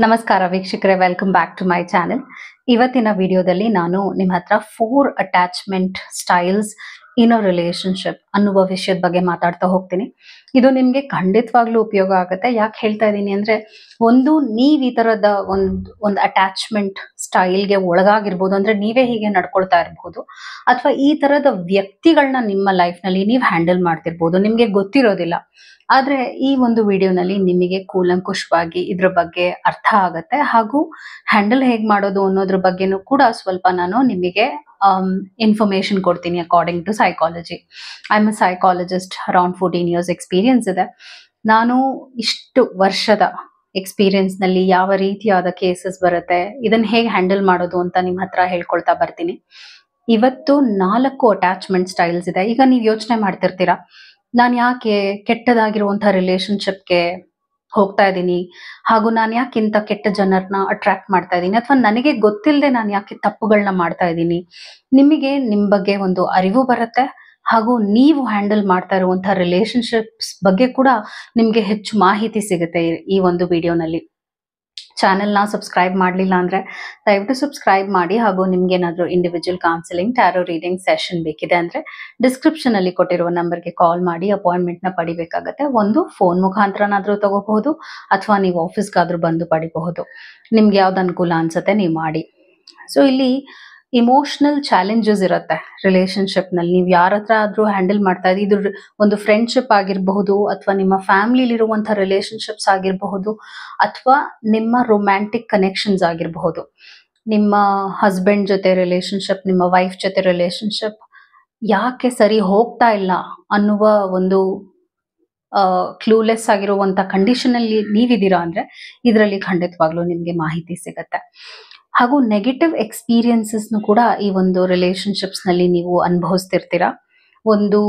ನಮಸ್ಕಾರ ವೀಕ್ಷಕರೇ, welcome back to my channel. ಇವತ್ತಿನ ವಿಡಿಯೋದಲ್ಲಿ ನಾನು ನಿಮ್ಮ ಹತ್ರ 4 attachment styles in a relationship ಅನ್ನುವ ವಿಷಯದ ಬಗ್ಗೆ ಮಾತಾಡ್ತಾ ಹೋಗ್ತೀನಿ. ಇದು ನಿಮ್ಗೆ ಖಂಡಿತವಾಗ್ಲೂ ಉಪಯೋಗ ಆಗುತ್ತೆ. ಯಾಕೆ ಹೇಳ್ತಾ ಇದ್ದೀನಿ ಅಂದ್ರೆ, ನೀವ್ ಈ ತರದ ಒಂದು ಅಟ್ಯಾಚ್ಮೆಂಟ್ ಸ್ಟೈಲ್ಗೆ ಒಳಗಾಗಿರ್ಬೋದು, ಅಂದ್ರೆ ನೀವೇ ಹೀಗೆ ನಡ್ಕೊಳ್ತಾ ಇರ್ಬೋದು, ಅಥವಾ ಈ ತರದ ವ್ಯಕ್ತಿಗಳನ್ನ ನಿಮ್ಮ ಲೈಫ್ ನಲ್ಲಿ ನೀವು ಹ್ಯಾಂಡಲ್ ಮಾಡ್ತಿರ್ಬೋದು, ನಿಮ್ಗೆ ಗೊತ್ತಿರೋದಿಲ್ಲ. ಆದ್ರೆ ಈ ಒಂದು ವಿಡಿಯೋನಲ್ಲಿ ನಿಮಗೆ ಕೂಲಂಕುಷವಾಗಿ ಇದ್ರ ಬಗ್ಗೆ ಅರ್ಥ ಆಗತ್ತೆ, ಹಾಗೂ ಹ್ಯಾಂಡಲ್ ಹೇಗ್ ಮಾಡೋದು ಅನ್ನೋದ್ರ ಬಗ್ಗೆನೂ ಕೂಡ ಸ್ವಲ್ಪ ನಾನು ನಿಮಗೆ ಇನ್ಫಾರ್ಮೇಶನ್ ಕೊಡ್ತೀನಿ. According to psychology, I am a psychologist, around 14 years experience ಇದೆ. ನಾನು ಇಷ್ಟು ವರ್ಷದ ಎಕ್ಸ್ಪೀರಿಯನ್ಸ್ ನಲ್ಲಿ ಯಾವ ರೀತಿಯಾದ ಕೇಸಸ್ ಬರುತ್ತೆ, ಇದನ್ನ ಹೇಗೆ ಹ್ಯಾಂಡಲ್ ಮಾಡೋದು ಅಂತ ನಿಮ್ಮ ಹತ್ರ ಹೇಳ್ಕೊಳ್ತಾ ಬರ್ತೀನಿ. ಇವತ್ತು 4 ಅಟ್ಯಾಚ್ಮೆಂಟ್ ಸ್ಟೈಲ್ಸ್ ಇದೆ. ಈಗ ನೀವು ಯೋಚನೆ ಮಾಡ್ತಿರ್ತೀರಾ, ನಾನು ಯಾಕೆ ಕೆಟ್ಟದಾಗಿರುವಂತಹ ರಿಲೇಶನ್ಶಿಪ್ಗೆ ಹೋಗ್ತಾ ಇದ್ದೀನಿ, ಹಾಗೂ ನಾನು ಯಾಕೆ ಇಂಥ ಕೆಟ್ಟ ಜನರನ್ನ ಅಟ್ರಾಕ್ಟ್ ಮಾಡ್ತಾ ಇದ್ದೀನಿ, ಅಥವಾ ನನಗೆ ಗೊತ್ತಿಲ್ಲದೆ ನಾನು ಯಾಕೆ ತಪ್ಪುಗಳನ್ನ ಮಾಡ್ತಾ ಇದ್ದೀನಿ. ನಿಮಗೆ ನಿಮ್ಮ ಬಗ್ಗೆ ಒಂದು ಅರಿವು ಬರುತ್ತೆ, ಹಾಗೂ ನೀವು ಹ್ಯಾಂಡಲ್ ಮಾಡ್ತಾ ಇರುವಂತಹ ರಿಲೇಶನ್ಶಿಪ್ಸ್ ಬಗ್ಗೆ ಕೂಡ ನಿಮ್ಗೆ ಹೆಚ್ಚು ಮಾಹಿತಿ ಸಿಗುತ್ತೆ ಈ ಒಂದು ವಿಡಿಯೋನಲ್ಲಿ. ಚಾನೆಲ್ನ ಸಬ್ಸ್ಕ್ರೈಬ್ ಮಾಡಲಿಲ್ಲ ಅಂದ್ರೆ ದಯವಿಟ್ಟು ಸಬ್ಸ್ಕ್ರೈಬ್ ಮಾಡಿ, ಹಾಗೂ ನಿಮ್ಗೆ ಏನಾದರೂ individual counselling, tarot reading session ಬೇಕಿದೆ ಅಂದ್ರೆ ಡಿಸ್ಕ್ರಿಪ್ಷನ್ ಅಲ್ಲಿ ಕೊಟ್ಟಿರುವ ನಂಬರ್ಗೆ ಕಾಲ್ ಮಾಡಿ ಅಪಾಯಿಂಟ್ಮೆಂಟ್ ನ ಪಡಿಬೇಕಾಗತ್ತೆ. ಒಂದು ಫೋನ್ ಮುಖಾಂತರನಾದ್ರೂ ತಗೋಬಹುದು, ಅಥವಾ ನೀವು ಆಫೀಸ್ಗಾದ್ರೂ ಬಂದು ಪಡಿಬಹುದು. ನಿಮ್ಗೆ ಯಾವ್ದು ಅನುಕೂಲ ಅನ್ಸುತ್ತೆ ನೀವು ಮಾಡಿ. ಸೊ ಇಲ್ಲಿ ಇಮೋಷನಲ್ ಚಾಲೆಂಜಸ್ ಇರುತ್ತೆ ರಿಲೇಶನ್ಶಿಪ್ ನಲ್ಲಿ. ನೀವು ಯಾರ ಹತ್ರ ಆದ್ರೂ ಹ್ಯಾಂಡಲ್ ಮಾಡ್ತಾ ಇದ್ದೀವಿ, ಇದು ಒಂದು ಫ್ರೆಂಡ್ಶಿಪ್ ಆಗಿರಬಹುದು, ಅಥವಾ ನಿಮ್ಮ ಫ್ಯಾಮಿಲಿಲಿ ಇರುವಂತಹ ರಿಲೇಶನ್ಶಿಪ್ಸ್ ಆಗಿರಬಹುದು, ಅಥವಾ ನಿಮ್ಮ ರೊಮ್ಯಾಂಟಿಕ್ ಕನೆಕ್ಷನ್ಸ್ ಆಗಿರಬಹುದು. ನಿಮ್ಮ ಹಸ್ಬೆಂಡ್ ಜೊತೆ ರಿಲೇಶನ್ಶಿಪ್, ನಿಮ್ಮ ವೈಫ್ ಜೊತೆ ರಿಲೇಶನ್ಶಿಪ್ ಯಾಕೆ ಸರಿ ಹೋಗ್ತಾ ಇಲ್ಲ ಅನ್ನುವ ಒಂದು ಕ್ಲೂಲೆಸ್ ಆಗಿರುವಂತ ಕಂಡೀಷನ್ ಅಲ್ಲಿ ನೀವಿದ್ದೀರಾ ಅಂದ್ರೆ ಇದರಲ್ಲಿ ಖಂಡಿತವಾಗ್ಲೂ ನಿಮ್ಗೆ ಮಾಹಿತಿ ಸಿಗತ್ತೆ. ಹಾಗೂ ನೆಗೆಟಿವ್ ಎಕ್ಸ್ಪೀರಿಯನ್ಸಸ್ ಕೂಡ ಈ ಒಂದು ರಿಲೇಶನ್ಶಿಪ್ಸ್ ನಲ್ಲಿ ನೀವು ಅನುಭವಿಸ್ತಿರ್ತೀರಾ. ಒಂದು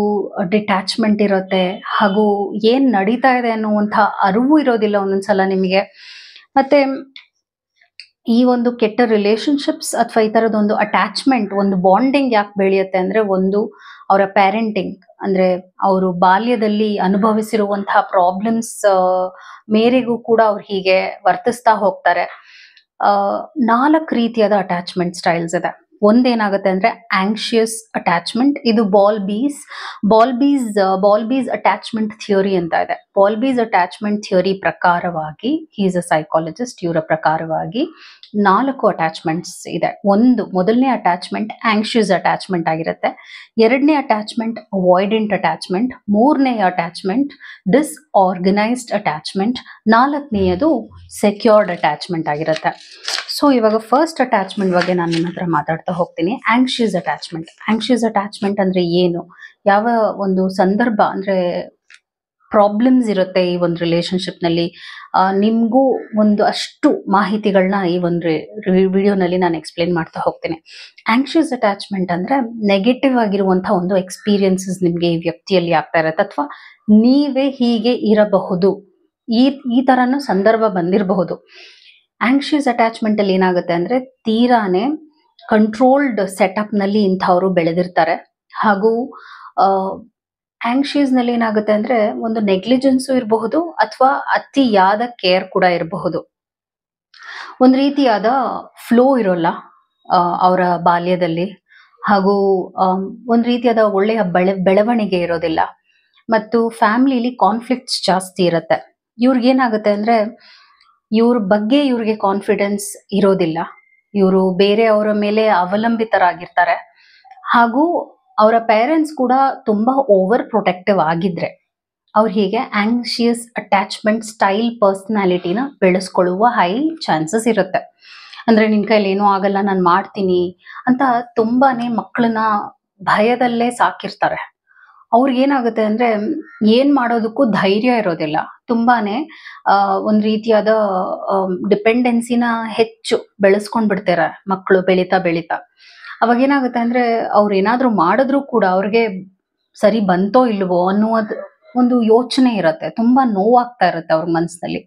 ಡಿಟ್ಯಾಚ್ಮೆಂಟ್ ಇರುತ್ತೆ, ಹಾಗೂ ಏನ್ ನಡೀತಾ ಇದೆ ಅನ್ನುವಂಥ ಅರಿವು ಇರೋದಿಲ್ಲ ಒಂದೊಂದ್ಸಲ ನಿಮಗೆ. ಮತ್ತೆ ಈ ಒಂದು ಕೆಟ್ಟ ರಿಲೇಶನ್ಶಿಪ್ಸ್ ಅಥವಾ ಈ ತರದೊಂದು ಅಟ್ಯಾಚ್ಮೆಂಟ್, ಒಂದು ಬಾಂಡಿಂಗ್ ಯಾಕೆ ಬೆಳೆಯುತ್ತೆ ಅಂದ್ರೆ, ಒಂದು ಅವರ ಪ್ಯಾರೆಂಟಿಂಗ್, ಅಂದ್ರೆ ಅವರು ಬಾಲ್ಯದಲ್ಲಿ ಅನುಭವಿಸಿರುವಂತಹ ಪ್ರಾಬ್ಲಮ್ಸ್ ಮೇರೆಗೂ ಕೂಡ ಅವ್ರು ಹೀಗೆ ವರ್ತಿಸ್ತಾ ಹೋಗ್ತಾರೆ. 4 ರೀತಿಯಾದ ಅಟ್ಯಾಚ್ಮೆಂಟ್ ಸ್ಟೈಲ್ಸ್ ಇದೆ. ಒಂದೇನಾಗುತ್ತೆ ಅಂದ್ರೆ ಆಂಕ್ಷಿಯಸ್ ಅಟ್ಯಾಚ್ಮೆಂಟ್. ಇದು ಬಾಲ್ಬೀಸ್ ಅಟ್ಯಾಚ್ಮೆಂಟ್ ಥಿಯರಿ ಅಂತ ಇದೆ. ಬಾಲ್ಬೀಸ್ ಅಟ್ಯಾಚ್ಮೆಂಟ್ ಥಿಯರಿ ಪ್ರಕಾರವಾಗಿ, ಈಸ್ ಅ ಸೈಕಾಲಜಿಸ್ಟ್, ಇವರ ಪ್ರಕಾರವಾಗಿ 4 ಅಟ್ಯಾಚ್ಮೆಂಟ್ಸ್ ಇದೆ. ಮೊದಲನೇ ಅಟ್ಯಾಚ್ಮೆಂಟ್ ಆಂಕ್ಷಿಯಸ್ ಅಟ್ಯಾಚ್ಮೆಂಟ್ ಆಗಿರುತ್ತೆ. ಎರಡನೇ ಅಟ್ಯಾಚ್ಮೆಂಟ್ ಅವಾಯ್ಡೆಂಟ್ ಅಟ್ಯಾಚ್ಮೆಂಟ್. ಮೂರನೇ ಅಟ್ಯಾಚ್ಮೆಂಟ್ ಡಿಸ್ಆರ್ಗನೈಸ್ಡ್ ಅಟ್ಯಾಚ್ಮೆಂಟ್. ನಾಲ್ಕನೆಯದು ಸೆಕ್ಯೂರ್ಡ್ ಅಟ್ಯಾಚ್ಮೆಂಟ್ ಆಗಿರುತ್ತೆ. ಸೊ ಇವಾಗ ಫಸ್ಟ್ ಅಟ್ಯಾಚ್ಮೆಂಟ್ ಬಗ್ಗೆ ನಾನು ನಿಮ್ಮ ಹತ್ರ ಮಾತಾಡ್ತಾ ಹೋಗ್ತೀನಿ. Anxious attachment. ಆಂಕ್ಷಿಯಸ್ ಅಟ್ಯಾಚ್ಮೆಂಟ್ ಅಂದ್ರೆ ಏನು, ಯಾವ ಒಂದು ಸಂದರ್ಭ ಅಂದ್ರೆ ಪ್ರಾಬ್ಲಮ್ಸ್ ಇರುತ್ತೆ ಈ ಒಂದು ರಿಲೇಶನ್ಶಿಪ್ ನಲ್ಲಿ, ನಿಮ್ಗೂ ಒಂದು ಅಷ್ಟು ಮಾಹಿತಿಗಳನ್ನ ಈ ಒಂದು ವಿಡಿಯೋನಲ್ಲಿ ನಾನು ಎಕ್ಸ್ಪ್ಲೇನ್ ಮಾಡ್ತಾ ಹೋಗ್ತೀನಿ. ಆಂಕ್ಷಿಯಸ್ ಅಟ್ಯಾಚ್ಮೆಂಟ್ ಅಂದ್ರೆ ನೆಗೆಟಿವ್ ಆಗಿರುವಂತಹ ಒಂದು ಎಕ್ಸ್ಪೀರಿಯನ್ಸಸ್ ನಿಮ್ಗೆ ಈ ವ್ಯಕ್ತಿಯಲ್ಲಿ ಆಗ್ತಾ ಇರತ್ತೆ, ಅಥವಾ ನೀವೇ ಹೀಗೆ ಇರಬಹುದು, ಈ ತರನು ಸಂದರ್ಭ ಬಂದಿರಬಹುದು. ಆಂಕ್ಷಿಯಸ್ ಅಟ್ಯಾಚ್ಮೆಂಟ್ ಅಲ್ಲಿ ಏನಾಗುತ್ತೆ ಅಂದ್ರೆ, ತೀರಾನೇ ಕಂಟ್ರೋಲ್ಡ್ ಸೆಟಪ್ ನಲ್ಲಿ ಇಂಥವ್ರು ಬೆಳೆದಿರ್ತಾರೆ. ಹಾಗೂ ಆಂಕ್ಷಿಯಸ್ ನಲ್ಲಿ ಏನಾಗುತ್ತೆ ಅಂದ್ರೆ, ಒಂದು ನೆಗ್ಲಿಜೆನ್ಸು ಇರಬಹುದು, ಅಥವಾ ಅತಿಯಾದ ಕೇರ್ ಕೂಡ ಇರಬಹುದು. ಒಂದು ರೀತಿಯಾದ ಫ್ಲೋ ಇರೋಲ್ಲ ಅವರ ಬಾಲ್ಯದಲ್ಲಿ, ಹಾಗೂ ಒಂದು ರೀತಿಯಾದ ಒಳ್ಳೆಯ ಬೆಳವಣಿಗೆ ಇರೋದಿಲ್ಲ, ಮತ್ತು ಫ್ಯಾಮಿಲಿಲಿ ಕಾನ್ಫ್ಲಿಕ್ಟ್ಸ್ ಜಾಸ್ತಿ ಇರುತ್ತೆ. ಇವ್ರಿಗೇನಾಗುತ್ತೆ ಅಂದ್ರೆ, ಇವ್ರ ಬಗ್ಗೆ ಇವ್ರಿಗೆ ಕಾನ್ಫಿಡೆನ್ಸ್ ಇರೋದಿಲ್ಲ, ಇವರು ಬೇರೆಯವರ ಮೇಲೆ ಅವಲಂಬಿತರಾಗಿರ್ತಾರೆ. ಹಾಗೂ ಅವರ ಪೇರೆಂಟ್ಸ್ ಕೂಡ ತುಂಬಾ ಓವರ್ ಪ್ರೊಟೆಕ್ಟಿವ್ ಆಗಿದ್ರೆ ಅವ್ರು ಹೀಗೆ ಆಂಕ್ಷಿಯಸ್ ಅಟ್ಯಾಚ್ಮೆಂಟ್ ಸ್ಟೈಲ್ ಪರ್ಸನಾಲಿಟಿನ ಬೆಳೆಸ್ಕೊಳ್ಳುವ ಹೈ ಚಾನ್ಸಸ್ ಇರುತ್ತೆ. ಅಂದ್ರೆ ನಿನ್ ಕೈಲಿ ಏನೂ ಆಗಲ್ಲ, ನಾನು ಮಾಡ್ತೀನಿ ಅಂತ ತುಂಬಾನೇ ಮಕ್ಕಳನ್ನ ಭಯದಲ್ಲೇ ಸಾಕಿರ್ತಾರೆ. ಅವ್ರಿಗೇನಾಗುತ್ತೆ ಅಂದ್ರೆ, ಏನ್ ಮಾಡೋದಕ್ಕೂ ಧೈರ್ಯ ಇರೋದಿಲ್ಲ. ತುಂಬಾನೇ ಒಂದ್ ರೀತಿಯಾದ ಡಿಪೆಂಡೆನ್ಸಿನ ಹೆಚ್ಚು ಬೆಳೆಸ್ಕೊಂಡ್ ಬಿಡ್ತಾರೆ ಮಕ್ಕಳು ಬೆಳೀತಾ. ಅವಾಗ ಏನಾಗುತ್ತೆ ಅಂದ್ರೆ, ಅವ್ರು ಏನಾದ್ರು ಮಾಡಿದ್ರು ಕೂಡ ಅವ್ರಿಗೆ ಸರಿ ಬಂತೋ ಇಲ್ವೋ ಅನ್ನುವುದು ಒಂದು ಯೋಚನೆ ಇರುತ್ತೆ. ತುಂಬಾ ನೋವಾಗ್ತಾ ಇರುತ್ತೆ ಅವ್ರ ಮನಸ್ಸಿನಲ್ಲಿ.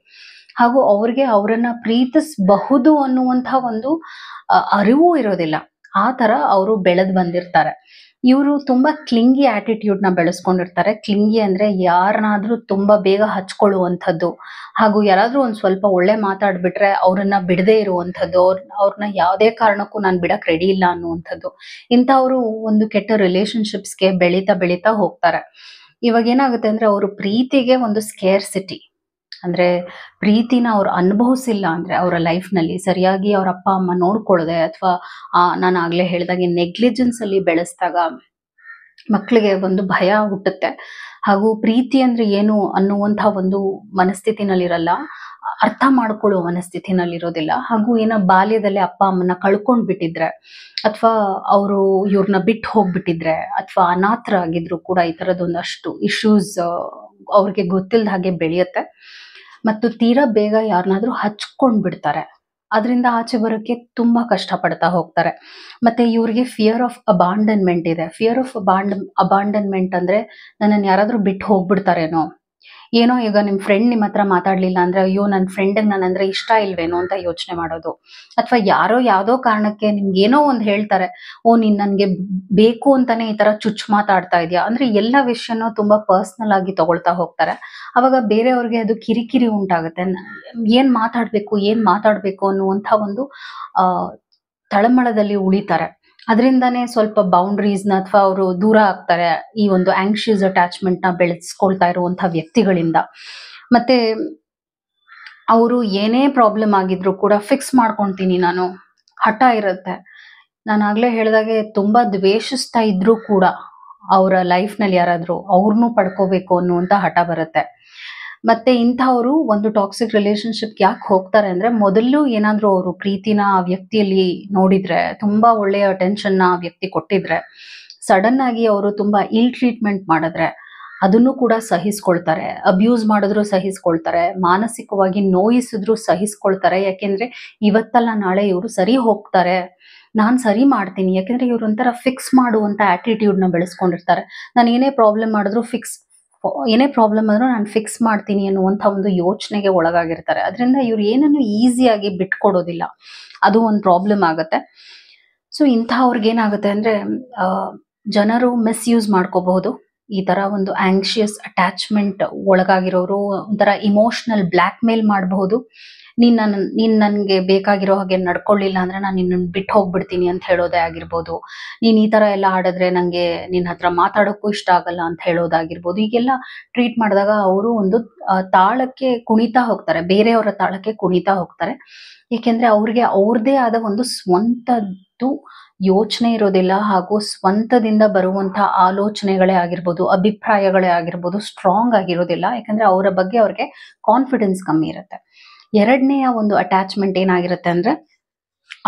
ಹಾಗೂ ಅವರನ್ನ ಪ್ರೀತಿಸಬಹುದು ಅನ್ನುವಂತಹ ಒಂದು ಅರಿವು ಇರೋದಿಲ್ಲ. ಆ ತರ ಅವರು ಬೆಳೆದ್ ಬಂದಿರ್ತಾರೆ. ಇವರು ತುಂಬಾ ಕ್ಲಿಂಗಿ ಆಟಿಟ್ಯೂಡ್ ನ ಬೆಳೆಸ್ಕೊಂಡಿರ್ತಾರೆ. ಕ್ಲಿಂಗಿ ಅಂದ್ರೆ ಯಾರನ್ನಾದ್ರೂ ತುಂಬಾ ಬೇಗ ಹಚ್ಕೊಳ್ಳುವಂಥದ್ದು, ಹಾಗೂ ಯಾರಾದ್ರೂ ಒಂದ್ ಸ್ವಲ್ಪ ಒಳ್ಳೆ ಮಾತಾಡ್ಬಿಟ್ರೆ ಅವ್ರನ್ನ ಬಿಡದೇ ಇರುವಂಥದ್ದು, ಅವ್ರನ್ನ ಯಾವುದೇ ಕಾರಣಕ್ಕೂ ನಾನು ಬಿಡಕ್ ರೆಡಿ ಇಲ್ಲ ಅನ್ನುವಂಥದ್ದು. ಇಂಥವ್ರು ಒಂದು ಕೆಟ್ಟ ರಿಲೇಶನ್ಶಿಪ್ಸ್ಗೆ ಬೆಳೀತಾ ಬೆಳೀತಾ ಹೋಗ್ತಾರೆ. ಇವಾಗ ಏನಾಗುತ್ತೆ ಅಂದ್ರೆ ಅವರು ಪ್ರೀತಿಗೆ ಒಂದು ಸ್ಕೇರ್ಸಿಟಿ, ಅಂದ್ರೆ ಪ್ರೀತಿನ ಅವ್ರು ಅನುಭವಿಸಿಲ್ಲ ಅಂದ್ರೆ ಅವರ ಲೈಫ್ ನಲ್ಲಿ ಸರಿಯಾಗಿ ಅವ್ರ ಅಪ್ಪ ಅಮ್ಮ ನೋಡ್ಕೊಳ್ಳದೆ, ಅಥವಾ ನಾನು ಆಗ್ಲೇ ಹೇಳ್ದಾಗೆ ನೆಗ್ಲಿಜೆನ್ಸ್ ಅಲ್ಲಿ ಬೆಳೆಸಿದಾಗ ಮಕ್ಕಳಿಗೆ ಒಂದು ಭಯ ಹುಟ್ಟುತ್ತೆ. ಹಾಗೂ ಪ್ರೀತಿ ಅಂದ್ರೆ ಏನು ಅನ್ನುವಂಥ ಒಂದು ಮನಸ್ಥಿತಿನಲ್ಲಿರಲ್ಲ, ಅರ್ಥ ಮಾಡ್ಕೊಳ್ಳೋ ಮನಸ್ಥಿತಿನಲ್ಲಿರೋದಿಲ್ಲ. ಹಾಗೂ ಏನೋ ಬಾಲ್ಯದಲ್ಲಿ ಅಪ್ಪ ಅಮ್ಮನ ಕಳ್ಕೊಂಡ್ ಬಿಟ್ಟಿದ್ರೆ, ಅಥವಾ ಅವರು ಇವ್ರನ್ನ ಬಿಟ್ಟು ಹೋಗ್ಬಿಟ್ಟಿದ್ರೆ, ಅಥವಾ ಅನಾಥರಾಗಿದ್ರು ಕೂಡ ಈ ತರದೊಂದಷ್ಟು ಇಶ್ಯೂಸ್ ಅವ್ರಿಗೆ ಗೊತ್ತಿಲ್ಲದ ಹಾಗೆ ಬೆಳೆಯುತ್ತೆ. ಮತ್ತು ತೀರಾ ಬೇಗ ಯಾರನ್ನಾದ್ರೂ ಹಚ್ಕೊಂಡ್ ಬಿಡ್ತಾರೆ. ಅದರಿಂದ ಆಚೆ ಬರೋಕ್ಕೆ ತುಂಬಾ ಕಷ್ಟ ಪಡ್ತಾ ಹೋಗ್ತಾರೆ. ಮತ್ತೆ ಇವ್ರಿಗೆ ಫಿಯರ್ ಆಫ್ ಅಬಾಂಡನ್ಮೆಂಟ್ ಇದೆ. ಫಿಯರ್ ಆಫ್ ಅಬಾಂಡನ್ಮೆಂಟ್ ಅಂದ್ರೆ ನನ್ನನ್ನು ಯಾರಾದ್ರೂ ಬಿಟ್ಟು ಹೋಗ್ಬಿಡ್ತಾರೇನೋ, ಏನೋ ಈಗ ನಿಮ್ ಫ್ರೆಂಡ್ ನಿಮ್ಮ ಹತ್ರ ಮಾತಾಡ್ಲಿಲ್ಲ ಅಂದ್ರೆ ಅಯ್ಯೋ ನನ್ನ ಫ್ರೆಂಡ್ ನನ್ನಂದ್ರೆ ಇಷ್ಟ ಇಲ್ವೇನೋ ಅಂತ ಯೋಚನೆ ಮಾಡೋದು. ಅಥವಾ ಯಾರೋ ಯಾವ್ದೋ ಕಾರಣಕ್ಕೆ ನಿಮ್ಗೆ ಏನೋ ಒಂದ್ ಹೇಳ್ತಾರೆ, ಓ ನೀನ್ ನನ್ಗೆ ಬೇಕು ಅಂತಾನೆ ಈ ತರ ಚುಚ್ ಮಾತಾಡ್ತಾ ಇದೀಯಾ ಅಂದ್ರೆ ಎಲ್ಲ ವಿಷಯನೂ ತುಂಬಾ ಪರ್ಸನಲ್ ಆಗಿ ತಗೊಳ್ತಾ ಹೋಗ್ತಾರೆ. ಅವಾಗ ಬೇರೆಯವ್ರಿಗೆ ಅದು ಕಿರಿಕಿರಿ ಉಂಟಾಗುತ್ತೆ. ಏನ್ ಮಾತಾಡ್ಬೇಕು ಅನ್ನುವಂಥ ಒಂದು ಆ ತಳಮಳದಲ್ಲಿ ಉಳಿತಾರೆ. ಅದರಿಂದಾನೇ ಸ್ವಲ್ಪ ಬೌಂಡ್ರೀಸ್ನ ಅಥವಾ ಅವರು ದೂರ ಆಗ್ತಾರೆ ಈ ಒಂದು ಆಂಕ್ಷಿಯಸ್ ಅಟ್ಯಾಚ್ಮೆಂಟ್ ನ ಬೆಳೆಸ್ಕೊಳ್ತಾ ಇರುವಂತ ವ್ಯಕ್ತಿಗಳಿಂದ. ಮತ್ತೆ ಅವರು ಏನೇ ಪ್ರಾಬ್ಲಮ್ ಆಗಿದ್ರು ಕೂಡ ಫಿಕ್ಸ್ ಮಾಡ್ಕೊಂತೀನಿ ನಾನು, ಹಠ ಇರುತ್ತೆ. ನಾನು ಆಗ್ಲೇ ಹೇಳ್ದಾಗೆ ತುಂಬಾ ದ್ವೇಷಿಸ್ತಾ ಇದ್ರು ಕೂಡ ಅವರ ಲೈಫ್ ನಲ್ಲಿ ಯಾರಾದ್ರೂ ಅವ್ರನ್ನೂ ಪಡ್ಕೋಬೇಕು ಅನ್ನುವಂತ ಹಠ ಬರುತ್ತೆ. ಮತ್ತೆ ಇಂಥವ್ರು ಒಂದು ಟಾಕ್ಸಿಕ್ ರಿಲೇಶನ್ಶಿಪ್ ಯಾಕೆ ಹೋಗ್ತಾರೆ ಅಂದ್ರೆ, ಮೊದಲು ಏನಾದ್ರೂ ಅವರು ಪ್ರೀತಿನ ಆ ವ್ಯಕ್ತಿಯಲ್ಲಿ ನೋಡಿದ್ರೆ, ತುಂಬಾ ಒಳ್ಳೆಯ ಅಟೆನ್ಷನ್ ಆ ವ್ಯಕ್ತಿ ಕೊಟ್ಟಿದ್ರೆ, ಸಡನ್ ಆಗಿ ಅವರು ತುಂಬಾ ಇಲ್ ಟ್ರೀಟ್ಮೆಂಟ್ ಮಾಡಿದ್ರೆ ಅದನ್ನು ಕೂಡ ಸಹಿಸ್ಕೊಳ್ತಾರೆ. ಅಬ್ಯೂಸ್ ಮಾಡಿದ್ರು ಸಹಿಸ್ಕೊಳ್ತಾರೆ, ಮಾನಸಿಕವಾಗಿ ನೋಯಿಸಿದ್ರು ಸಹಿಸ್ಕೊಳ್ತಾರೆ. ಯಾಕೆಂದ್ರೆ ಇವತ್ತಲ್ಲ ನಾಳೆ ಇವರು ಸರಿ ಹೋಗ್ತಾರೆ, ನಾನ್ ಸರಿ ಮಾಡ್ತೀನಿ. ಯಾಕೆಂದ್ರೆ ಇವ್ರು ಒಂಥರ ಫಿಕ್ಸ್ ಮಾಡುವಂತ ಆಟಿಟ್ಯೂಡ್ ನ ಬೆಳೆಸ್ಕೊಂಡಿರ್ತಾರೆ. ನಾನು ಏನೇ ಪ್ರಾಬ್ಲಮ್ ಆದ್ರೂ ನಾನು ಫಿಕ್ಸ್ ಮಾಡ್ತೀನಿ ಅನ್ನುವಂಥ ಒಂದು ಯೋಚನೆಗೆ ಒಳಗಾಗಿರ್ತಾರೆ. ಅದರಿಂದ ಇವ್ರು ಏನನ್ನು ಈಸಿಯಾಗಿ ಬಿಟ್ಕೊಡೋದಿಲ್ಲ, ಅದು ಒಂದು ಪ್ರಾಬ್ಲಮ್ ಆಗುತ್ತೆ. ಸೊ ಇಂಥವ್ರಿಗೆ ಏನಾಗುತ್ತೆ ಅಂದ್ರೆ ಜನರು ಮಿಸ್ಯೂಸ್ ಮಾಡ್ಕೋಬಹುದು. ಈ ತರ ಒಂದು ಆಂಕ್ಷಿಯಸ್ ಅಟ್ಯಾಚ್ಮೆಂಟ್ ಒಳಗಾಗಿರೋರು ಒಂಥರ ಇಮೋಷನಲ್ ಬ್ಲ್ಯಾಕ್ ಮೇಲ್ ಮಾಡಬಹುದು. ನೀನ್ ನನ್ಗೆ ಬೇಕಾಗಿರೋ ಹಾಗೆ ನಡ್ಕೊಳ್ಳಿಲ್ಲ ಅಂದ್ರೆ ನಾನು ನಿನ್ನ ಬಿಟ್ಟು ಹೋಗ್ಬಿಡ್ತೀನಿ ಅಂತ ಹೇಳೋದೇ ಆಗಿರ್ಬೋದು. ನೀನ್ ಈ ತರ ಎಲ್ಲ ಆಡಿದ್ರೆ ನಂಗೆ ನಿನ್ನ ಹತ್ರ ಮಾತಾಡೋಕ್ಕೂ ಇಷ್ಟ ಆಗಲ್ಲ ಅಂತ ಹೇಳೋದಾಗಿರ್ಬೋದು. ಈಗೆಲ್ಲ ಟ್ರೀಟ್ ಮಾಡಿದಾಗ ಅವರು ಒಂದು ತಾಳಕ್ಕೆ ಕುಣಿತಾ ಹೋಗ್ತಾರೆ, ಬೇರೆಯವರ ತಾಳಕ್ಕೆ ಕುಣಿತಾ ಹೋಗ್ತಾರೆ. ಏಕೆಂದ್ರೆ ಅವ್ರಿಗೆ ಅವ್ರದೇ ಆದ ಒಂದು ಸ್ವಂತದ್ದು ಯೋಚನೆ ಇರೋದಿಲ್ಲ, ಹಾಗೂ ಸ್ವಂತದಿಂದ ಬರುವಂತ ಆಲೋಚನೆಗಳೇ ಆಗಿರ್ಬೋದು, ಅಭಿಪ್ರಾಯಗಳೇ ಆಗಿರ್ಬೋದು ಸ್ಟ್ರಾಂಗ್ ಆಗಿರೋದಿಲ್ಲ. ಯಾಕಂದ್ರೆ ಅವರ ಬಗ್ಗೆ ಅವ್ರಿಗೆ ಕಾನ್ಫಿಡೆನ್ಸ್ ಕಮ್ಮಿ ಇರುತ್ತೆ. ಎರಡನೆಯ ಒಂದು ಅಟ್ಯಾಚ್ಮೆಂಟ್ ಏನಾಗಿರುತ್ತೆ ಅಂದ್ರೆ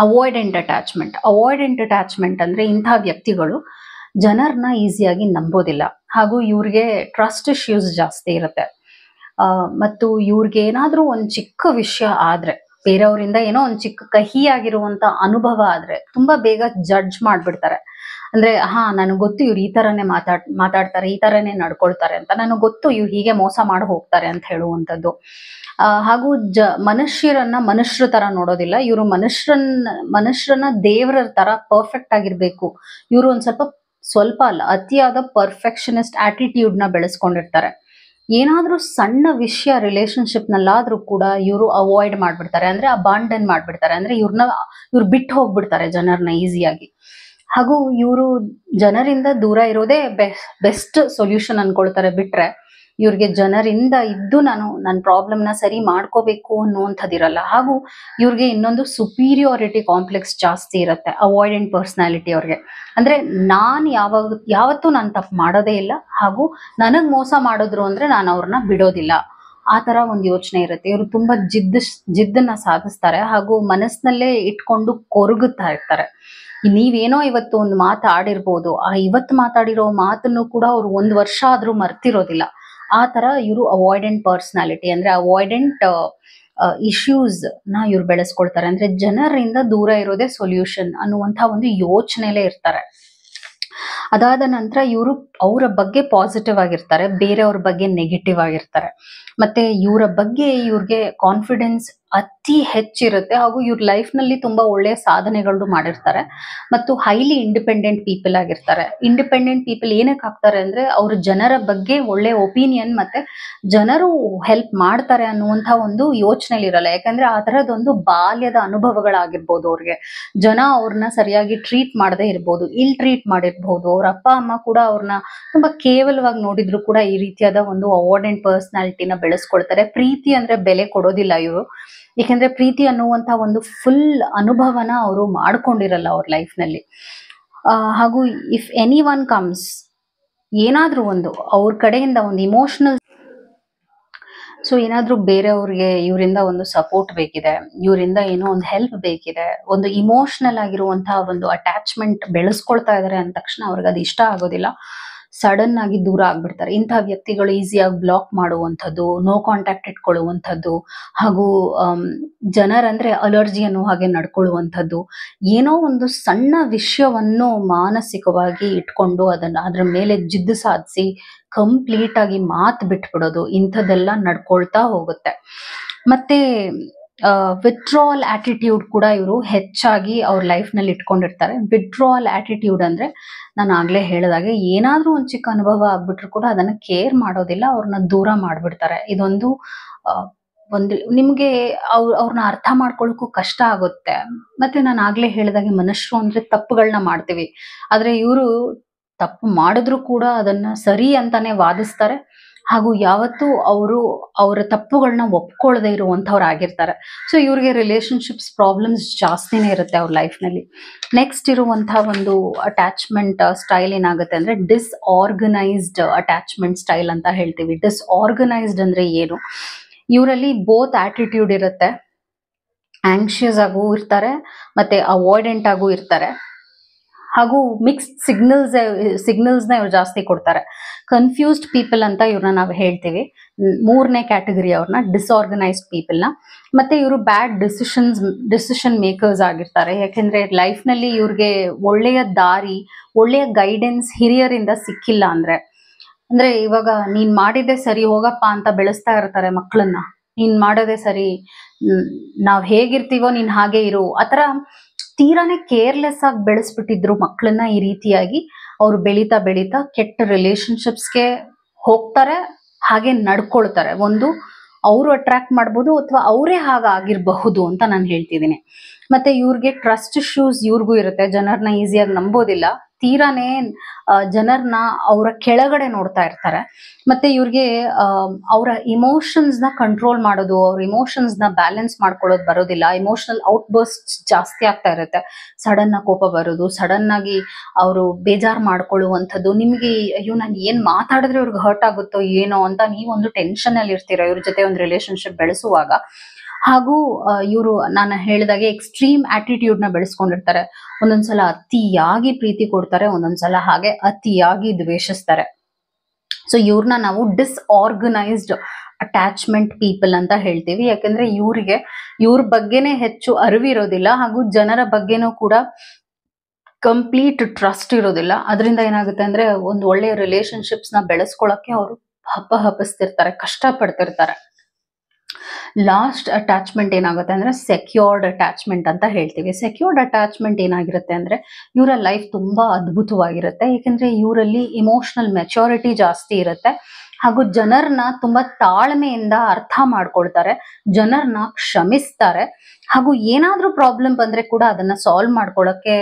ಅವಾಯ್ಡೆಂಟ್ ಅಟ್ಯಾಚ್ಮೆಂಟ್ ಅಂದ್ರೆ ಇಂತಹ ವ್ಯಕ್ತಿಗಳು ಜನರನ್ನ ಈಸಿಯಾಗಿ ನಂಬೋದಿಲ್ಲ, ಹಾಗೂ ಇವ್ರಿಗೆ ಟ್ರಸ್ಟ್ ಇಶ್ಯೂಸ್ ಜಾಸ್ತಿ ಇರುತ್ತೆ. ಮತ್ತು ಇವ್ರಿಗೆ ಏನಾದ್ರೂ ಒಂದ್ ಚಿಕ್ಕ ವಿಷಯ ಆದ್ರೆ, ಬೇರೆಯವರಿಂದ ಏನೋ ಒಂದ್ ಚಿಕ್ಕ ಕಹಿ ಆಗಿರುವಂತ ಅನುಭವ ಆದ್ರೆ ತುಂಬಾ ಬೇಗ ಜಡ್ಜ್ ಮಾಡ್ಬಿಡ್ತಾರೆ. ಅಂದ್ರೆ ನನಗ್ ಗೊತ್ತು ಇವ್ರು ಈ ತರನೇ ಮಾತಾಡ್ತಾರೆ, ಈ ತರನೇ ನಡ್ಕೊಳ್ತಾರೆ ಅಂತ, ನನಗ್ ಗೊತ್ತು ಇವ್ರು ಹೀಗೆ ಮೋಸ ಮಾಡಿ ಹೋಗ್ತಾರೆ ಅಂತ ಹೇಳುವಂಥದ್ದು. ಹಾಗೂ ಮನುಷ್ಯರನ್ನ ಮನುಷ್ಯರ ತರ ನೋಡೋದಿಲ್ಲ ಇವರು, ಮನುಷ್ಯರನ್ನ ದೇವರ ತರ ಪರ್ಫೆಕ್ಟ್ ಆಗಿರ್ಬೇಕು. ಇವರು ಒಂದ್ ಸ್ವಲ್ಪ ಅಲ್ಲ, ಅತಿಯಾದ ಪರ್ಫೆಕ್ಷನಿಸ್ಟ್ ಆಟಿಟ್ಯೂಡ್ ನ ಬೆಳೆಸ್ಕೊಂಡಿರ್ತಾರೆ. ಏನಾದ್ರೂ ಸಣ್ಣ ವಿಷಯ ರಿಲೇಶನ್ಶಿಪ್ ನಲ್ಲಾದ್ರೂ ಕೂಡ ಇವರು ಅವಾಯ್ಡ್ ಮಾಡ್ಬಿಡ್ತಾರೆ, ಅಂದ್ರೆ ಅಬಾಂಡನ್ ಮಾಡ್ಬಿಡ್ತಾರೆ. ಅಂದ್ರೆ ಇವ್ರು ಬಿಟ್ಟು ಹೋಗ್ಬಿಡ್ತಾರೆ ಜನರನ್ನ ಈಸಿಯಾಗಿ. ಹಾಗೂ ಇವರು ಜನರಿಂದ ದೂರ ಇರೋದೇ ಬೆಸ್ಟ್ ಸೊಲ್ಯೂಷನ್ ಅನ್ಕೊಳ್ತಾರೆ. ಬಿಟ್ರೆ ಇವ್ರಿಗೆ ಜನರಿಂದ ಇದ್ದು ನನ್ನ ಪ್ರಾಬ್ಲಮ್ ನ ಸರಿ ಮಾಡ್ಕೋಬೇಕು ಅನ್ನುವಂಥದ್ದಿರಲ್ಲ. ಹಾಗೂ ಇವ್ರಿಗೆ ಇನ್ನೊಂದು ಸುಪೀರಿಯಾರಿಟಿ ಕಾಂಪ್ಲೆಕ್ಸ್ ಜಾಸ್ತಿ ಇರುತ್ತೆ, ಅವಾಯ್ಡೆಂಟ್ ಪರ್ಸನಾಲಿಟಿ ಅವ್ರಿಗೆ. ಅಂದ್ರೆ ಯಾವತ್ತೂ ನಾನು ತಪ್ಪು ಮಾಡೋದೇ ಇಲ್ಲ, ಹಾಗೂ ನನಗ್ ಮೋಸ ಮಾಡಿದ್ರು ಅಂದ್ರೆ ನಾನು ಅವ್ರನ್ನ ಬಿಡೋದಿಲ್ಲ, ಆ ತರ ಒಂದು ಯೋಚನೆ ಇರುತ್ತೆ. ಇವರು ತುಂಬಾ ಜಿದ್ದನ್ನ ಸಾಧಿಸ್ತಾರೆ, ಹಾಗೂ ಮನಸ್ಸಿನಲ್ಲೇ ಇಟ್ಕೊಂಡು ಕೊರಗುತ್ತಾ ಇರ್ತಾರೆ. ನೀವೇನೋ ಇವತ್ತು ಒಂದು ಮಾತಾಡಿರ್ಬೋದು, ಆ ಇವತ್ತು ಮಾತಾಡಿರೋ ಮಾತನ್ನು ಕೂಡ ಅವ್ರು 1 ವರ್ಷ ಆದ್ರೂ ಮರ್ತಿರೋದಿಲ್ಲ. ಆ ತರ ಇವರು ಅವಾಯ್ಡೆಂಟ್ ಪರ್ಸನಾಲಿಟಿ, ಅಂದ್ರೆ ಅವಾಯ್ಡೆಂಟ್ ಇಶ್ಯೂಸ್ ನ ಇವ್ರು ಬೆಳೆಸ್ಕೊಳ್ತಾರೆ. ಅಂದ್ರೆ ಜನರಿಂದ ದೂರ ಇರೋದೇ ಸೊಲ್ಯೂಷನ್ ಅನ್ನುವಂಥ ಒಂದು ಯೋಚನೆಲೇ ಇರ್ತಾರೆ. ಅದಾದ ನಂತರ ಇವರು ಅವರ ಬಗ್ಗೆ ಪಾಸಿಟಿವ್ ಆಗಿರ್ತಾರೆ, ಬೇರೆಯವ್ರ ಬಗ್ಗೆ ನೆಗೆಟಿವ್ ಆಗಿರ್ತಾರೆ. ಮತ್ತೆ ಇವರ ಬಗ್ಗೆ ಇವ್ರಿಗೆ ಕಾನ್ಫಿಡೆನ್ಸ್ ಅತಿ ಹೆಚ್ಚಿರುತ್ತೆ, ಹಾಗೂ ಇವ್ರ ಲೈಫ್ ನಲ್ಲಿ ತುಂಬಾ ಒಳ್ಳೆಯ ಸಾಧನೆಗಳು ಮಾಡಿರ್ತಾರೆ ಮತ್ತು ಹೈಲಿ ಇಂಡಿಪೆಂಡೆಂಟ್ ಪೀಪಲ್ ಆಗಿರ್ತಾರೆ. ಇಂಡಿಪೆಂಡೆಂಟ್ ಪೀಪಲ್ ಏನಕ್ಕೆ ಆಗ್ತಾರೆ ಅಂದ್ರೆ ಅವ್ರ ಜನರ ಬಗ್ಗೆ ಒಳ್ಳೆ ಒಪಿನಿಯನ್ ಮತ್ತೆ ಜನರು ಹೆಲ್ಪ್ ಮಾಡ್ತಾರೆ ಅನ್ನುವಂತ ಒಂದು ಯೋಚನೆಯಲ್ಲಿ ಇರಲ್ಲ. ಯಾಕಂದ್ರೆ ಆ ತರದೊಂದು ಬಾಲ್ಯದ ಅನುಭವಗಳಾಗಿರ್ಬೋದು, ಅವ್ರಿಗೆ ಜನ ಅವ್ರನ್ನ ಸರಿಯಾಗಿ ಟ್ರೀಟ್ ಮಾಡದೇ ಇರ್ಬೋದು, ಇಲ್ ಟ್ರೀಟ್ ಮಾಡಿರ್ಬೋದು, ಅವ್ರ ಅಪ್ಪ ಅಮ್ಮ ಕೂಡ ಅವ್ರನ್ನ ತುಂಬಾ ಕೇವಲವಾಗಿ ನೋಡಿದ್ರು ಕೂಡ ಈ ರೀತಿಯಾದ ಒಂದು ಅವಾರ್ಡೆಂಟ್ ಪರ್ಸನಾಲಿಟಿನ ಬೆಳೆಸ್ಕೊಳ್ತಾರೆ. ಪ್ರೀತಿ ಅಂದ್ರೆ ಬೆಲೆ ಕೊಡೋದಿಲ್ಲ ಇವರು, ಯಾಕಂದ್ರೆ ಪ್ರೀತಿ ಅನ್ನುವಂತ ಒಂದು ಫುಲ್ ಅನುಭವನ ಅವರು ಮಾಡ್ಕೊಂಡಿರಲ್ಲ ಅವ್ರ ಲೈಫ್ ನಲ್ಲಿ. ಹಾಗೂ ಇಫ್ ಎನಿ ಒನ್ ಕಮ್ಸ್, ಏನಾದ್ರೂ ಒಂದು ಅವ್ರ ಕಡೆಯಿಂದ ಒಂದು ಇಮೋಷನಲ್, ಸೊ ಏನಾದ್ರೂ ಬೇರೆಯವ್ರಿಗೆ ಇವರಿಂದ ಒಂದು ಸಪೋರ್ಟ್ ಬೇಕಿದೆ, ಇವರಿಂದ ಏನೋ ಒಂದು ಹೆಲ್ಪ್ ಬೇಕಿದೆ, ಒಂದು ಇಮೋಷನಲ್ ಆಗಿರುವಂತಹ ಒಂದು ಅಟ್ಯಾಚ್ಮೆಂಟ್ ಬೆಳೆಸ್ಕೊಳ್ತಾ ಇದಾರೆ ಅಂದ ತಕ್ಷಣ ಅವ್ರಿಗೆ ಅದು ಇಷ್ಟ ಆಗೋದಿಲ್ಲ, ಸಡನ್ ಆಗಿ ದೂರ ಆಗ್ಬಿಡ್ತಾರೆ. ಇಂತಹ ವ್ಯಕ್ತಿಗಳು ಈಸಿಯಾಗಿ ಬ್ಲಾಕ್ ಮಾಡುವಂಥದ್ದು, ನೋ ಕಾಂಟ್ಯಾಕ್ಟ್ ಇಟ್ಕೊಳ್ಳುವಂಥದ್ದು, ಹಾಗೂ ಜನರಂದ್ರೆ ಅಲರ್ಜಿ ಅನ್ನೋ ಹಾಗೆ ನಡ್ಕೊಳ್ಳುವಂಥದ್ದು, ಏನೋ ಒಂದು ಸಣ್ಣ ವಿಷಯವನ್ನು ಮಾನಸಿಕವಾಗಿ ಇಟ್ಕೊಂಡು ಅದ್ರ ಮೇಲೆ ಜಿದ್ದು ಸಾಧಿಸಿ ಕಂಪ್ಲೀಟ್ ಆಗಿ ಮಾತು ಬಿಟ್ಬಿಡೋದು, ಇಂಥದ್ದೆಲ್ಲ ನಡ್ಕೊಳ್ತಾ ಹೋಗುತ್ತೆ. ಮತ್ತೆ ವಿತ್ಡ್ರಾಲ್ ಆಟಿಟ್ಯೂಡ್ ಕೂಡ ಇವರು ಹೆಚ್ಚಾಗಿ ಅವ್ರ ಲೈಫ್ ನಲ್ಲಿ ಇಟ್ಕೊಂಡಿರ್ತಾರೆ. ವಿತ್ಡ್ರಾಲ್ ಆಟಿಟ್ಯೂಡ್ ಅಂದ್ರೆ ನಾನು ಆಗ್ಲೇ ಹೇಳಿದಾಗೆ ಏನಾದ್ರೂ ಒಂದು ಚಿಕ್ಕ ಅನುಭವ ಆಗ್ಬಿಟ್ರು ಕೂಡ ಅದನ್ನ ಕೇರ್ ಮಾಡೋದಿಲ್ಲ, ಅವ್ರನ್ನ ದೂರ ಮಾಡ್ಬಿಡ್ತಾರೆ. ಇದೊಂದು ಒಂದು ನಿಮ್ಗೆ ಅವ್ರನ್ನ ಅರ್ಥ ಮಾಡ್ಕೊಳ್ಳೋಕ್ಕೂ ಕಷ್ಟ ಆಗುತ್ತೆ. ಮತ್ತೆ ನಾನು ಆಗ್ಲೇ ಹೇಳಿದಾಗೆ ಮನುಷ್ಯರು ಅಂದ್ರೆ ತಪ್ಪುಗಳನ್ನ ಮಾಡ್ತೀವಿ, ಆದ್ರೆ ಇವರು ತಪ್ಪು ಮಾಡಿದ್ರು ಕೂಡ ಅದನ್ನ ಸರಿ ಅಂತಾನೆ ವಾದಿಸ್ತಾರೆ, ಹಾಗೂ ಯಾವತ್ತೂ ಅವರು ಅವರ ತಪ್ಪುಗಳನ್ನ ಒಪ್ಕೊಳ್ಳದೆ ಇರುವಂತವ್ರು ಆಗಿರ್ತಾರೆ. ಸೊ ಇವ್ರಿಗೆ ರಿಲೇಶನ್ಶಿಪ್ಸ್ ಪ್ರಾಬ್ಲಮ್ಸ್ ಜಾಸ್ತಿನೇ ಇರುತ್ತೆ ಅವ್ರ ಲೈಫ್ ನಲ್ಲಿ. ನೆಕ್ಸ್ಟ್ ಇರುವಂತಹ ಒಂದು ಅಟ್ಯಾಚ್ಮೆಂಟ್ ಸ್ಟೈಲ್ ಏನಾಗುತ್ತೆ ಅಂದ್ರೆ ಡಿಸ್ಆರ್ಗನೈಸ್ಡ್ ಅಟ್ಯಾಚ್ಮೆಂಟ್ ಸ್ಟೈಲ್ ಅಂತ ಹೇಳ್ತೀವಿ. ಡಿಸ್ಆರ್ಗನೈಸ್ಡ್ ಅಂದ್ರೆ ಏನು? ಇವರಲ್ಲಿ ಬೋತ್ ಆಟಿಟ್ಯೂಡ್ ಇರುತ್ತೆ, ಆಂಕ್ಷಿಯಸ್ ಆಗೂ ಇರ್ತಾರೆ ಮತ್ತೆ ಅವಾಯ್ಡೆಂಟ್ ಆಗೂ ಇರ್ತಾರೆ, ಹಾಗೂ ಮಿಕ್ಸ್ಡ್ ಸಿಗ್ನಲ್ಸ್ನ ಇವ್ರು ಜಾಸ್ತಿ ಕೊಡ್ತಾರೆ. ಕನ್ಫ್ಯೂಸ್ಡ್ ಪೀಪಲ್ ಅಂತ ಇವ್ರನ್ನ ನಾವು ಹೇಳ್ತೀವಿ. ಮೂರನೇ ಕ್ಯಾಟಗರಿ ಅವ್ರನ್ನ ಡಿಸ್ಆರ್ಗನೈಸ್ಡ್ ಪೀಪಲ್ನ. ಮತ್ತೆ ಇವರು ಬ್ಯಾಡ್ ಡಿಸಿಷನ್ ಮೇಕರ್ಸ್ ಆಗಿರ್ತಾರೆ, ಯಾಕೆಂದ್ರೆ ಲೈಫ್ ನಲ್ಲಿ ಇವ್ರಿಗೆ ಒಳ್ಳೆಯ ದಾರಿ, ಒಳ್ಳೆಯ ಗೈಡೆನ್ಸ್ ಹಿರಿಯರಿಂದ ಸಿಕ್ಕಿಲ್ಲ ಅಂದ್ರೆ ಇವಾಗ ನೀನ್ ಮಾಡಿದ್ದೆ ಸರಿ ಹೋಗಪ್ಪ ಅಂತ ಬೆಳೆಸ್ತಾ ಇರ್ತಾರೆ ಮಕ್ಕಳನ್ನ, ನೀನ್ ಮಾಡೋದೇ ಸರಿ, ನಾವ್ ಹೇಗಿರ್ತೀವೋ ನೀನ್ ಹಾಗೆ ಇರು, ಆತರ ತೀರಾನೇ ಕೇರ್ಲೆಸ್ ಆಗಿ ಬೆಳೆಸ್ಬಿಟ್ಟಿದ್ರು ಮಕ್ಕಳನ್ನ. ಈ ರೀತಿಯಾಗಿ ಅವ್ರು ಬೆಳೀತಾ ಬೆಳೀತಾ ಕೆಟ್ಟ ರಿಲೇಶನ್ಶಿಪ್ಸ್ಗೆ ಹೋಗ್ತಾರೆ, ಹಾಗೆ ನಡ್ಕೊಳ್ತಾರೆ. ಒಂದು ಅವರು ಅಟ್ರಾಕ್ಟ್ ಮಾಡ್ಬೋದು ಅಥವಾ ಅವರೇ ಹಾಗಾಗಿರಬಹುದು ಅಂತ ನಾನು ಹೇಳ್ತಿದ್ದೀನಿ. ಮತ್ತೆ ಇವ್ರಿಗೆ ಟ್ರಸ್ಟ್ ಇಶ್ಯೂಸ್ ಇವ್ರಿಗೂ ಇರುತ್ತೆ, ಜನರನ್ನ ಈಸಿಯಾಗಿ ನಂಬೋದಿಲ್ಲ, ತೀರಾನೇ ಜನರನ್ನ ಅವರ ಕೆಳಗಡೆ ನೋಡ್ತಾ ಇರ್ತಾರೆ. ಮತ್ತೆ ಇವ್ರಿಗೆ ಅವರ ಇಮೋಷನ್ಸ್ ನ ಕಂಟ್ರೋಲ್ ಮಾಡೋದು, ಅವ್ರ ಇಮೋಷನ್ಸ್ ನ ಬ್ಯಾಲೆನ್ಸ್ ಮಾಡ್ಕೊಳ್ಳೋದು ಬರೋದಿಲ್ಲ. ಇಮೋಷನಲ್ ಔಟ್ಬರ್ಸ್ಟ್ ಜಾಸ್ತಿ ಆಗ್ತಾ ಇರುತ್ತೆ, ಸಡನ್ ಆಗಿ ಕೋಪ ಬರೋದು, ಸಡನ್ ಆಗಿ ಅವರು ಬೇಜಾರ್ ಮಾಡ್ಕೊಳ್ಳುವಂಥದ್ದು. ನಿಮ್ಗೆ ಅಯ್ಯೋ ನಾನು ಏನ್ ಮಾತಾಡಿದ್ರೆ ಇವ್ರಿಗೆ ಹರ್ಟ್ ಆಗುತ್ತೋ ಏನೋ ಅಂತ ನೀವೊಂದು ಟೆನ್ಷನ್ ಅಲ್ಲಿ ಇರ್ತೀರ ಇವ್ರ ಜೊತೆ ಒಂದು ರಿಲೇಶನ್ಶಿಪ್ ಬೆಳೆಸುವಾಗ. ಹಾಗೂ ಇವರು ನಾನು ಹೇಳಿದಾಗೆ ಎಕ್ಸ್ಟ್ರೀಮ್ ಆಟಿಟ್ಯೂಡ್ ನ ಬೆಳೆಸ್ಕೊಂಡಿರ್ತಾರೆ. ಒಂದೊಂದ್ಸಲ ಅತಿಯಾಗಿ ಪ್ರೀತಿ ಕೊಡ್ತಾರೆ, ಒಂದೊಂದ್ಸಲ ಹಾಗೆ ಅತಿಯಾಗಿ ದ್ವೇಷಿಸ್ತಾರೆ. ಸೊ ಇವ್ರನ್ನ ನಾವು ಡಿಸ್ಆರ್ಗನೈಸ್ಡ್ ಅಟ್ಯಾಚ್ಮೆಂಟ್ ಪೀಪಲ್ ಅಂತ ಹೇಳ್ತೀವಿ, ಯಾಕಂದ್ರೆ ಇವ್ರ ಬಗ್ಗೆನೇ ಹೆಚ್ಚು ಅರಿವಿರೋದಿಲ್ಲ, ಹಾಗೂ ಜನರ ಬಗ್ಗೆನೂ ಕೂಡ ಕಂಪ್ಲೀಟ್ ಟ್ರಸ್ಟ್ ಇರೋದಿಲ್ಲ. ಅದರಿಂದ ಏನಾಗುತ್ತೆ ಅಂದ್ರೆ ಒಂದು ಒಳ್ಳೆಯ ರಿಲೇಶನ್ಶಿಪ್ಸ್ ನ ಬೆಳೆಸ್ಕೊಳಕ್ಕೆ ಅವರು ಹಪ್ಪಿಸ್ತಿರ್ತಾರೆ, ಕಷ್ಟ ಪಡ್ತಿರ್ತಾರೆ. ಲಾಸ್ಟ್ ಅಟ್ಯಾಚ್ಮೆಂಟ್ ಏನಾಗುತ್ತೆ ಅಂದ್ರೆ ಸೆಕ್ಯೂರ್ಡ್ ಅಟ್ಯಾಚ್ಮೆಂಟ್ ಅಂತ ಹೇಳ್ತೀವಿ. ಸೆಕ್ಯೂರ್ಡ್ ಅಟ್ಯಾಚ್ಮೆಂಟ್ ಏನಾಗಿರುತ್ತೆ ಅಂದ್ರೆ ಇವರ ಲೈಫ್ ತುಂಬಾ ಅದ್ಭುತವಾಗಿರುತ್ತೆ, ಯಾಕಂದ್ರೆ ಇವರಲ್ಲಿ ಇಮೋಷನಲ್ ಮೆಚುರಿಟಿ ಜಾಸ್ತಿ ಇರುತ್ತೆ, ಹಾಗೂ ಜನರನ್ನ ತುಂಬಾ ತಾಳ್ಮೆಯಿಂದ ಅರ್ಥ ಮಾಡ್ಕೊಳ್ತಾರೆ, ಜನರನ್ನ ಕ್ಷಮಿಸ್ತಾರೆ, ಹಾಗೂ ಏನಾದ್ರೂ ಪ್ರಾಬ್ಲಮ್ ಬಂದ್ರೆ ಕೂಡ ಅದನ್ನ ಸಾಲ್ವ್ ಮಾಡ್ಕೊಳಕ್ಕೆ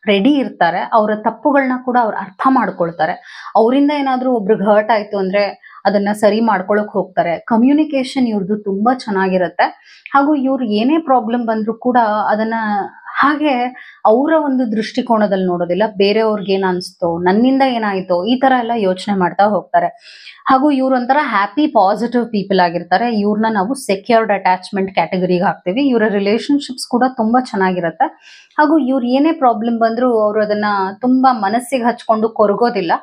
ರೆಡಿ ಇರ್ತಾರೆ. ಅವರ ತಪ್ಪುಗಳನ್ನ ಕೂಡ ಅವ್ರು ಅರ್ಥ ಮಾಡ್ಕೊಳ್ತಾರೆ. ಅವರಿಂದ ಏನಾದ್ರೂ ಒಬ್ರಿಗೆ ಹರ್ಟ್ ಆಯ್ತು ಅಂದ್ರೆ ಅದನ್ನ ಸರಿ ಮಾಡ್ಕೊಳಕ್ ಹೋಗ್ತಾರೆ. ಕಮ್ಯುನಿಕೇಶನ್ ಇವ್ರದ್ದು ತುಂಬಾ ಚೆನ್ನಾಗಿರುತ್ತೆ, ಹಾಗೂ ಇವ್ರು ಏನೇ ಪ್ರಾಬ್ಲಮ್ ಬಂದ್ರು ಕೂಡ ಅದನ್ನ ಹಾಗೆ ಅವರ ಒಂದು ದೃಷ್ಟಿಕೋನದಲ್ಲಿ ನೋಡೋದಿಲ್ಲ, ಬೇರೆಯವ್ರಿಗೆ ಏನ್ ಅನ್ಸ್ತೋ, ನನ್ನಿಂದ ಏನಾಯ್ತೋ, ಈ ತರ ಎಲ್ಲ ಯೋಚನೆ ಮಾಡ್ತಾ ಹೋಗ್ತಾರೆ. ಹಾಗೂ ಇವ್ರು ಒಂಥರ ಹ್ಯಾಪಿ ಪಾಸಿಟಿವ್ ಪೀಪಲ್ ಆಗಿರ್ತಾರೆ. ಇವ್ರನ್ನ ನಾವು ಸೆಕ್ಯೂರ್ಡ್ ಅಟ್ಯಾಚ್ಮೆಂಟ್ ಕ್ಯಾಟಗರಿಗೆ ಹಾಕ್ತೀವಿ. ಇವರ ರಿಲೇಶನ್ಶಿಪ್ಸ್ ಕೂಡ ತುಂಬಾ ಚೆನ್ನಾಗಿರುತ್ತೆ, ಹಾಗೂ ಇವ್ರು ಏನೇ ಪ್ರಾಬ್ಲಮ್ ಬಂದ್ರು ಅವರು ಅದನ್ನ ತುಂಬಾ ಮನಸ್ಸಿಗೆ ಹಚ್ಕೊಂಡು ಕೊರಗೋದಿಲ್ಲ,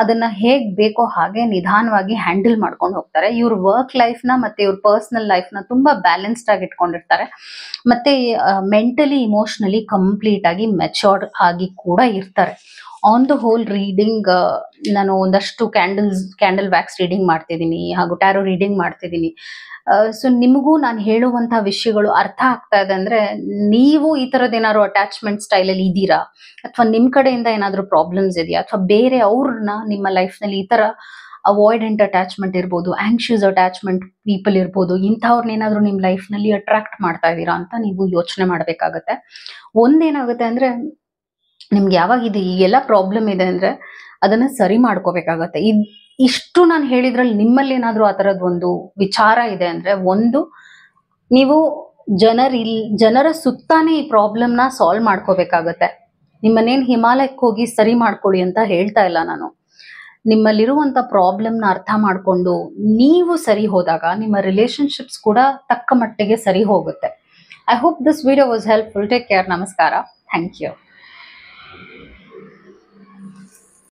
ಅದನ್ನ ಹೇಗ್ ಬೇಕೋ ಹಾಗೆ ನಿಧಾನವಾಗಿ ಹ್ಯಾಂಡಲ್ ಮಾಡ್ಕೊಂಡು ಹೋಗ್ತಾರೆ. ಇವ್ರ ವರ್ಕ್ ಲೈಫ್ ನ ಮತ್ತೆ ಇವ್ರ ಪರ್ಸನಲ್ ಲೈಫ್ ನ ತುಂಬಾ ಬ್ಯಾಲೆನ್ಸ್ಡ್ ಆಗಿ ಇಟ್ಕೊಂಡಿರ್ತಾರೆ. ಮತ್ತೆ ಮೆಂಟಲಿ ಇಮೋಷನಲಿ ಕಂಪ್ಲೀಟ್ ಆಗಿ ಮೆಚೂರ್ಡ್ ಆಗಿ ಕೂಡ ಇರ್ತಾರೆ. ಆನ್ ದ ಹೋಲ್ ರೀಡಿಂಗ್ ನಾನು ಒಂದಷ್ಟು ಕ್ಯಾಂಡಲ್ ವ್ಯಾಕ್ಸ್ ರೀಡಿಂಗ್ ಮಾಡ್ತಿದ್ದೀನಿ ಹಾಗೂ ಟ್ಯಾರೋ ರೀಡಿಂಗ್ ಮಾಡ್ತಿದ್ದೀನಿ. ಸೊ ನಿಮಗೂ ನಾನು ಹೇಳುವಂತ ವಿಷಯಗಳು ಅರ್ಥ ಆಗ್ತಾ ಇದೆ ಅಂದ್ರೆ ನೀವು ಈ ತರದ್ ಏನಾದ್ರು ಅಟ್ಯಾಚ್ಮೆಂಟ್ ಸ್ಟೈಲ್ ಅಲ್ಲಿ ಇದ್ದೀರಾ, ಅಥವಾ ನಿಮ್ ಕಡೆಯಿಂದ ಏನಾದ್ರು ಪ್ರಾಬ್ಲಮ್ಸ್ ಇದೆಯಾ, ಅಥವಾ ಬೇರೆ ಅವ್ರನ್ನ ನಿಮ್ಮ ಲೈಫ್ ನಲ್ಲಿ ಈ ತರ ಅವಾಯ್ಡೆಂಟ್ ಅಟ್ಯಾಚ್ಮೆಂಟ್ ಇರ್ಬೋದು, ಆಂಕ್ಷಿಯಸ್ ಅಟ್ಯಾಚ್ಮೆಂಟ್ ಪೀಪಲ್ ಇರ್ಬೋದು, ಇಂಥವ್ರನ್ನ ಏನಾದ್ರು ನಿಮ್ ಲೈಫ್ ನಲ್ಲಿ ಅಟ್ರಾಕ್ಟ್ ಮಾಡ್ತಾ ಇದೀರಾ ಅಂತ ನೀವು ಯೋಚನೆ ಮಾಡ್ಬೇಕಾಗತ್ತೆ. ಒಂದೇನಾಗುತ್ತೆ ಅಂದ್ರೆ ನಿಮ್ಗೆ ಯಾವಾಗ ಇದು ಈ ಎಲ್ಲ ಪ್ರಾಬ್ಲಮ್ ಇದೆ ಅಂದ್ರೆ ಅದನ್ನ ಸರಿ ಮಾಡ್ಕೋಬೇಕಾಗತ್ತೆ. ಇಷ್ಟು ನಾನು ಹೇಳಿದ್ರಲ್ಲಿ ನಿಮ್ಮಲ್ಲಿ ಏನಾದ್ರೂ ಆ ತರದ್ ಒಂದು ವಿಚಾರ ಇದೆ ಅಂದ್ರೆ, ಒಂದು ನೀವು ಜನರ ಸುತ್ತಾನೆ ಈ ಪ್ರಾಬ್ಲಮ್ ನ ಸಾಲ್ವ್ ಮಾಡ್ಕೋಬೇಕಾಗತ್ತೆ. ನಿಮ್ಮನ್ನೇನ್ ಹಿಮಾಲಯಕ್ಕೆ ಹೋಗಿ ಸರಿ ಮಾಡ್ಕೊಳ್ಳಿ ಅಂತ ಹೇಳ್ತಾ ಇಲ್ಲ ನಾನು. ನಿಮ್ಮಲ್ಲಿರುವಂತ ಪ್ರಾಬ್ಲಮ್ ನ ಅರ್ಥ ಮಾಡ್ಕೊಂಡು ನೀವು ಸರಿ ಹೋದಾಗ ನಿಮ್ಮ ರಿಲೇಶನ್ಶಿಪ್ಸ್ ಕೂಡ ತಕ್ಕ ಮಟ್ಟಿಗೆ ಸರಿ ಹೋಗುತ್ತೆ. I hope this video was helpful. Take care. ನಮಸ್ಕಾರ. Thank you.